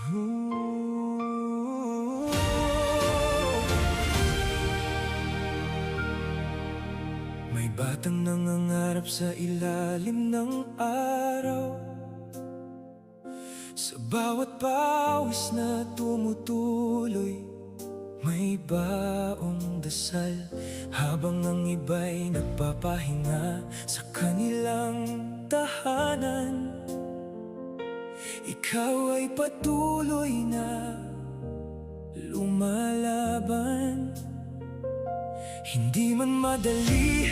Ooh. May batang nangangarap sa ilalim ng araw, sa bawat pawis na tumutuloy may baong dasal, habang ang iba'y nagpapahinga sa kanilang tahanan. Ikaw ay patuloy na lumalaban. Hindi man madali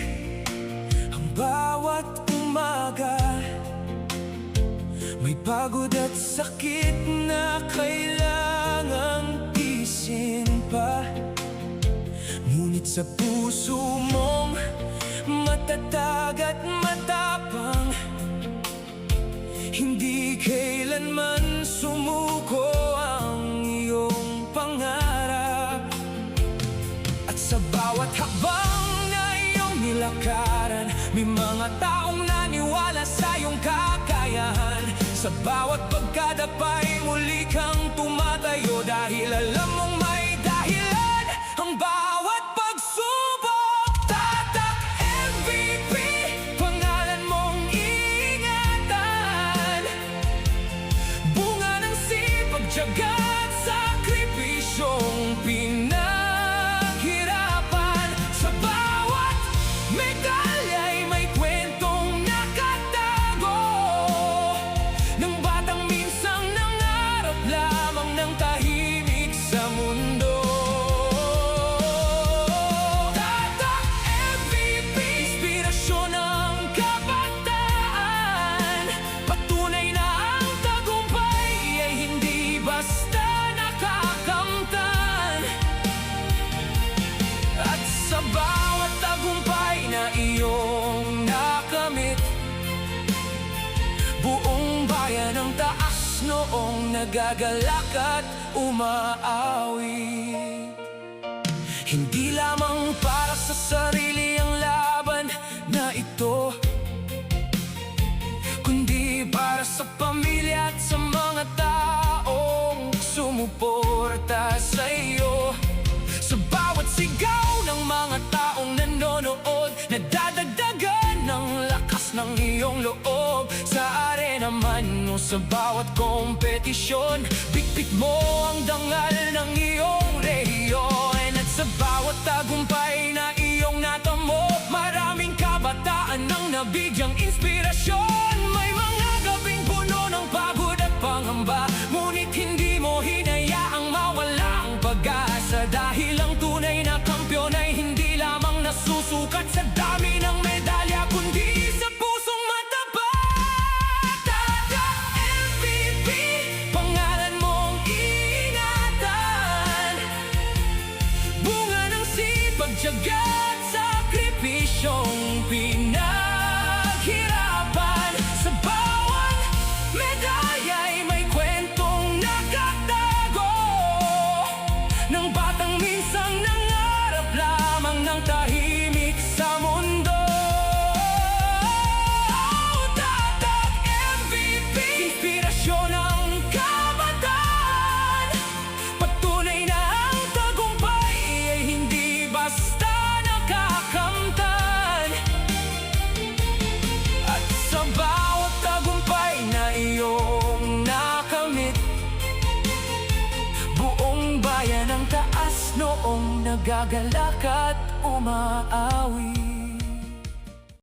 ang bawat umaga, may pagod at sakit na kailangang tiisin pa. Ngunit sa puso mong matatag at matapang, hindi kailanman sumuko ang iyong pangarap. At sa bawat hakbang na iyong nilakaran, may mga taong naniwala sa iyong kakayahan. Sa bawat pagkadapay, muli kang tumatayo dahil alam mong may dahilan. Ang bawat pagsubok, tatak MVP, pangalan mong ingatan. Bunga ng sipag, tiyaga at sakripisyong pinaghirapan. Sa bawat medalya'y may kwentong nakatago, ng batang minsang nangarap lamang ng tahimik sa mundo. Tatak MVP, inspirasyon ng kabataan. Patunay na ang tagumpay ay hindi basta nakakamtan. At sa bawat tagumpay na iyong nakamit, buong bayan ang taas noong nagagalak at umaawi. Hindi lamang para sa sarili ang laban na ito, kundi para sa pamilya at sa mga taong sumuporta sa iyo. Sa bawat sigaw ng mga taong nanonood, nadadagdagan ng lakas ng iyong loob. Sa arena man o sa bawat kompetisyon, bitbit mo ang dangal ng iyong rehiyon. At sa bawat tagumpay na iyong natamo, maraming kabataan ang nabigyang inspirasyon. May mga gabing puno ng pagod at pangamba, ngunit hindi mo hinayaang mawala ang pag-asa. Dahil ang tunay na kampyon ay hindi lamang nasusukat sa dami ng medalya, kundi sa pusong matapat. Tatak MVP, pangalan mong ingatan. Bunga ng sipag, tiyaga at sakripisyong pinaghirapan. Sa bawat medalya'y may kwentong nakatago, ng batang minsang nangarap lamang ng tahimik sa mundo. Tatak MVP, inspirasyon ng kabataan. Patunay na ang tagumpay ay hindi basta nakakamtan. At sa bawat tagumpay na iyong nakamit, buong bayan ang taas noong nagagalak at umaawi.